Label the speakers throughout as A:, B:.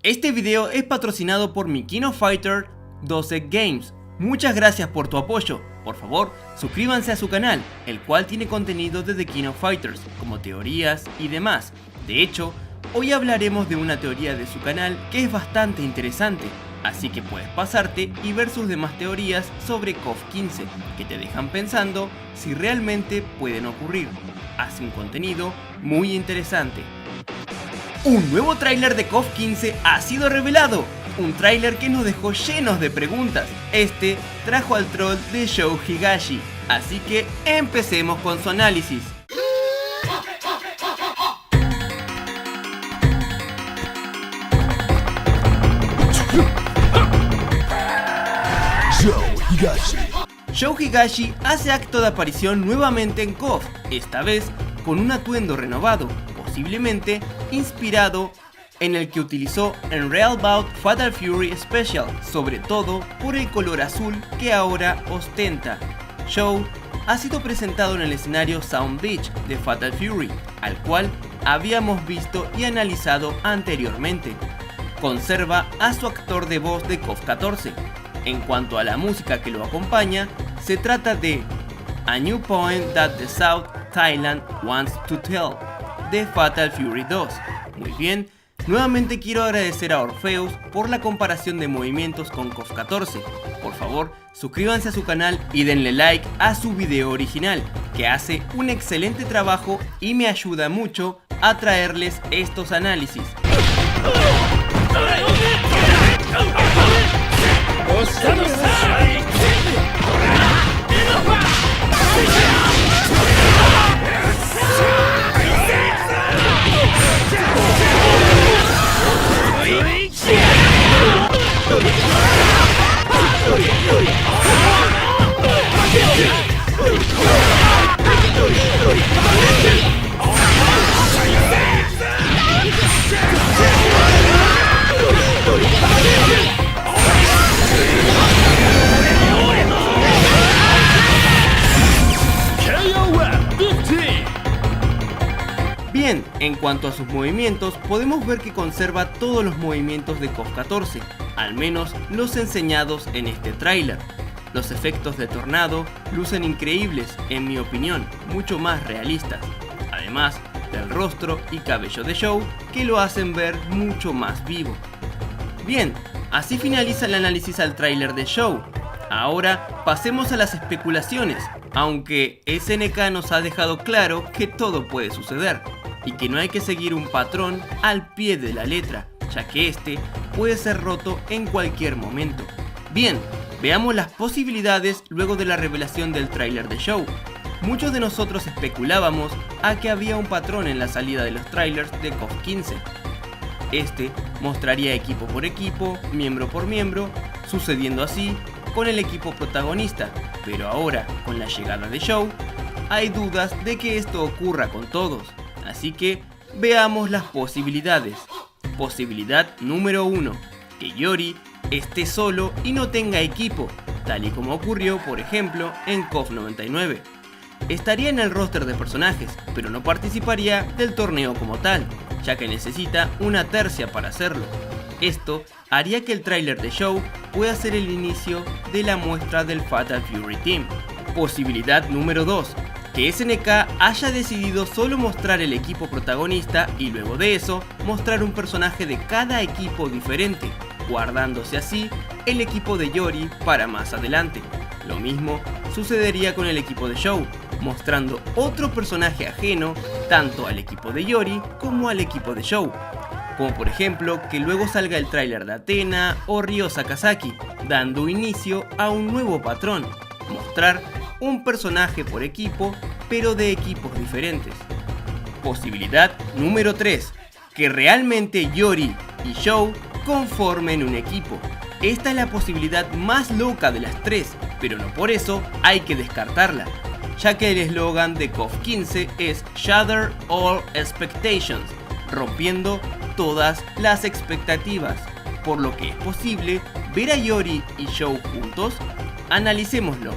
A: Este video es patrocinado por mi King of Fighter 12 Games. Muchas gracias por tu apoyo. Por favor, suscríbanse a su canal, el cual tiene contenido de The King of Fighters, como teorías y demás. De hecho, hoy hablaremos de una teoría de su canal que es bastante interesante, así que puedes pasarte y ver sus demás teorías sobre KOF 15, que te dejan pensando si realmente pueden ocurrir. Hace un contenido muy interesante. Un nuevo tráiler de KOF 15 ha sido revelado. Un tráiler que nos dejó llenos de preguntas. Este trajo al troll de Sho Higashi. Así que empecemos con su análisis. Sho Higashi hace acto de aparición nuevamente en KOF, esta vez con un atuendo renovado, posiblemente inspirado en el que utilizó en Real Bout Fatal Fury Special, sobre todo por el color azul que ahora ostenta. Sho ha sido presentado en el escenario Sound Beach de Fatal Fury, al cual habíamos visto y analizado anteriormente. Conserva a su actor de voz de KOF 14. En cuanto a la música que lo acompaña, se trata de A New Poem That the South Thailand Wants to Tell de Fatal Fury 2. Muy bien, nuevamente quiero agradecer a Orpheus por la comparación de movimientos con KOF 14. Por favor, suscríbanse a su canal y denle like a su video original, que hace un excelente trabajo y me ayuda mucho a traerles estos análisis. Bien, en cuanto a sus movimientos, podemos ver que conserva todos los movimientos de KOF 14, al menos los enseñados en este tráiler. Los efectos de tornado lucen increíbles, en mi opinión, mucho más realistas, además del rostro y cabello de Sho que lo hacen ver mucho más vivo. Bien, así finaliza el análisis al tráiler de Sho. Ahora pasemos a las especulaciones, aunque SNK nos ha dejado claro que todo puede suceder y que no hay que seguir un patrón al pie de la letra, ya que este puede ser roto en cualquier momento. Bien, veamos las posibilidades luego de la revelación del tráiler de Sho. Muchos de nosotros especulábamos a que había un patrón en la salida de los trailers de KOF 15. Este mostraría equipo por equipo, miembro por miembro, sucediendo así con el equipo protagonista, pero ahora con la llegada de Sho hay dudas de que esto ocurra con todos, así que veamos las posibilidades. Posibilidad número 1, que Yori esté solo y no tenga equipo, tal y como ocurrió por ejemplo en KOF 99. Estaría en el roster de personajes, pero no participaría del torneo como tal, ya que necesita una tercia para hacerlo. Esto haría que el tráiler de Sho pueda ser el inicio de la muestra del Fatal Fury Team. Posibilidad número 2, que SNK haya decidido solo mostrar el equipo protagonista y luego de eso mostrar un personaje de cada equipo diferente, guardándose así el equipo de Yori para más adelante. Lo mismo sucedería con el equipo de Sho, mostrando otro personaje ajeno tanto al equipo de Yori como al equipo de Sho, como por ejemplo que luego salga el tráiler de Athena o Ryo Sakazaki, dando inicio a un nuevo patrón, mostrar un personaje por equipo pero de equipos diferentes. Posibilidad número 3, que realmente Yori y Sho conformen un equipo. Esta es la posibilidad más loca de las tres, pero no por eso hay que descartarla, ya que el eslogan de KOF 15 es Shatter All Expectations, rompiendo todas las expectativas, por lo que es posible ver a Yori y Sho juntos. Analicémoslo.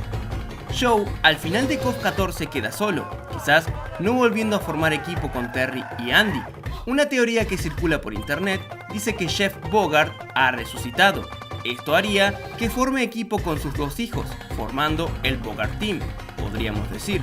A: Sho al final de KOF 14 queda solo, quizás no volviendo a formar equipo con Terry y Andy, Una teoría que circula por internet dice que Jeff Bogart ha resucitado. Esto haría que forme equipo con sus dos hijos, formando el Bogart Team, podríamos decir.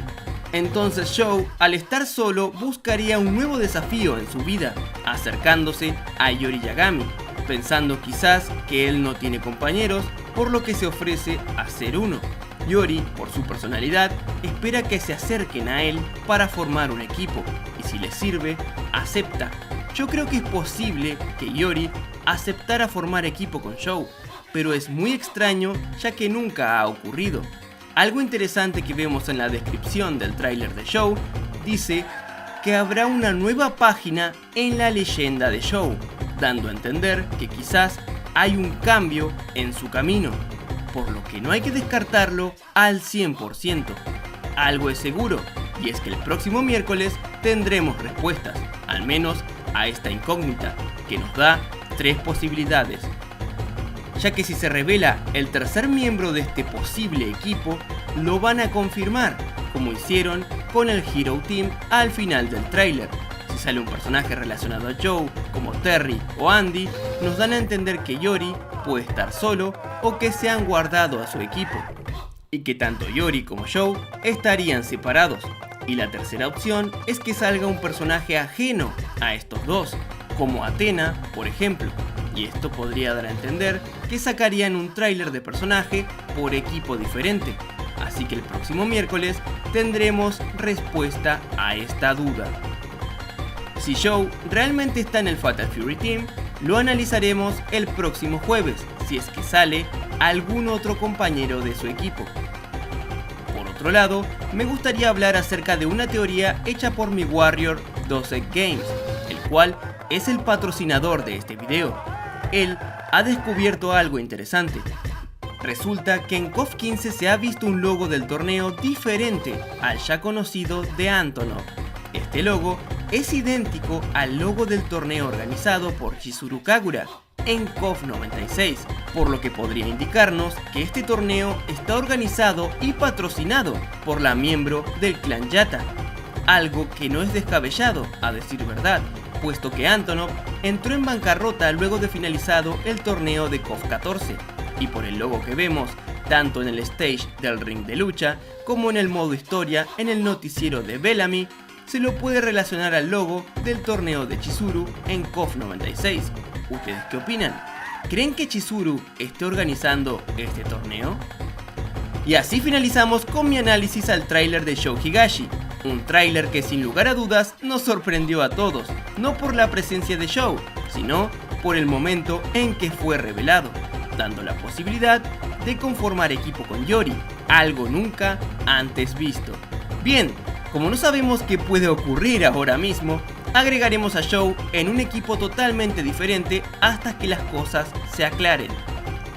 A: Entonces Joe, al estar solo, buscaría un nuevo desafío en su vida, acercándose a Yori Yagami, pensando quizás que él no tiene compañeros, por lo que se ofrece a ser uno. Yori, por su personalidad, espera que se acerquen a él para formar un equipo, y si le sirve, acepta. Yo creo que es posible que Yori aceptara formar equipo con Joe, pero es muy extraño ya que nunca ha ocurrido. Algo interesante que vemos en la descripción del tráiler de Joe dice que habrá una nueva página en la leyenda de Joe, dando a entender que quizás hay un cambio en su camino, por lo que no hay que descartarlo al 100%. Algo es seguro, y es que el próximo miércoles tendremos respuestas, al menos a esta incógnita, que nos da 3 posibilidades. Ya que si se revela el tercer miembro de este posible equipo, lo van a confirmar, como hicieron con el Hero Team al final del tráiler. Si sale un personaje relacionado a Joe, como Terry o Andy, nos dan a entender que Yori puede estar solo o que se han guardado a su equipo, y que tanto Yori como Joe estarían separados. Y la tercera opción es que salga un personaje ajeno a estos dos, como Athena, por ejemplo. Y esto podría dar a entender que sacarían un tráiler de personaje por equipo diferente. Así que el próximo miércoles tendremos respuesta a esta duda. Si Joe realmente está en el Fatal Fury Team, lo analizaremos el próximo jueves, si es que sale algún otro compañero de su equipo. Por otro lado, me gustaría hablar acerca de una teoría hecha por mi Warrior Dosek Games, el cual es el patrocinador de este video. Él ha descubierto algo interesante. Resulta que en KOF 15 se ha visto un logo del torneo diferente al ya conocido de Antonov. Este logo es idéntico al logo del torneo organizado por Chizuru Kagura en KOF 96, por lo que podría indicarnos que este torneo está organizado y patrocinado por la miembro del clan Yata. Algo que no es descabellado, a decir verdad, puesto que Antonov entró en bancarrota luego de finalizado el torneo de KOF 14, y por el logo que vemos, tanto en el stage del ring de lucha, como en el modo historia en el noticiero de Bellamy, se lo puede relacionar al logo del torneo de Chizuru en KOF 96. ¿Ustedes qué opinan? ¿Creen que Chizuru esté organizando este torneo? Y así finalizamos con mi análisis al tráiler de Show Higashi. Un tráiler que sin lugar a dudas nos sorprendió a todos, no por la presencia de Show, sino por el momento en que fue revelado, dando la posibilidad de conformar equipo con Yori, algo nunca antes visto. Bien, como no sabemos qué puede ocurrir ahora mismo, agregaremos a Show en un equipo totalmente diferente hasta que las cosas se aclaren.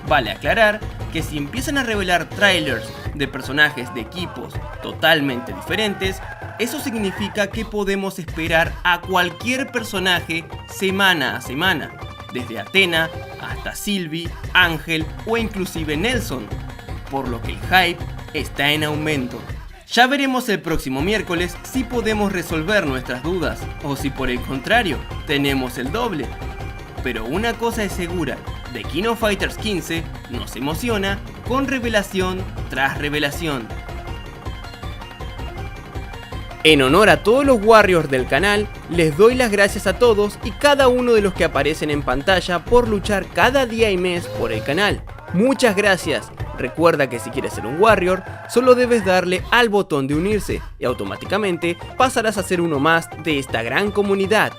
A: Vale aclarar que si empiezan a revelar trailers de personajes de equipos totalmente diferentes, eso significa que podemos esperar a cualquier personaje semana a semana, desde Athena hasta Sylvie, Ángel o inclusive Nelson, por lo que el hype está en aumento. Ya veremos el próximo miércoles si podemos resolver nuestras dudas, o si por el contrario, tenemos el doble. Pero una cosa es segura, The King of Fighters 15 nos emociona con revelación tras revelación. En honor a todos los Warriors del canal, les doy las gracias a todos y cada uno de los que aparecen en pantalla por luchar cada día y mes por el canal. Muchas gracias. Recuerda que si quieres ser un Warrior, solo debes darle al botón de unirse y automáticamente pasarás a ser uno más de esta gran comunidad.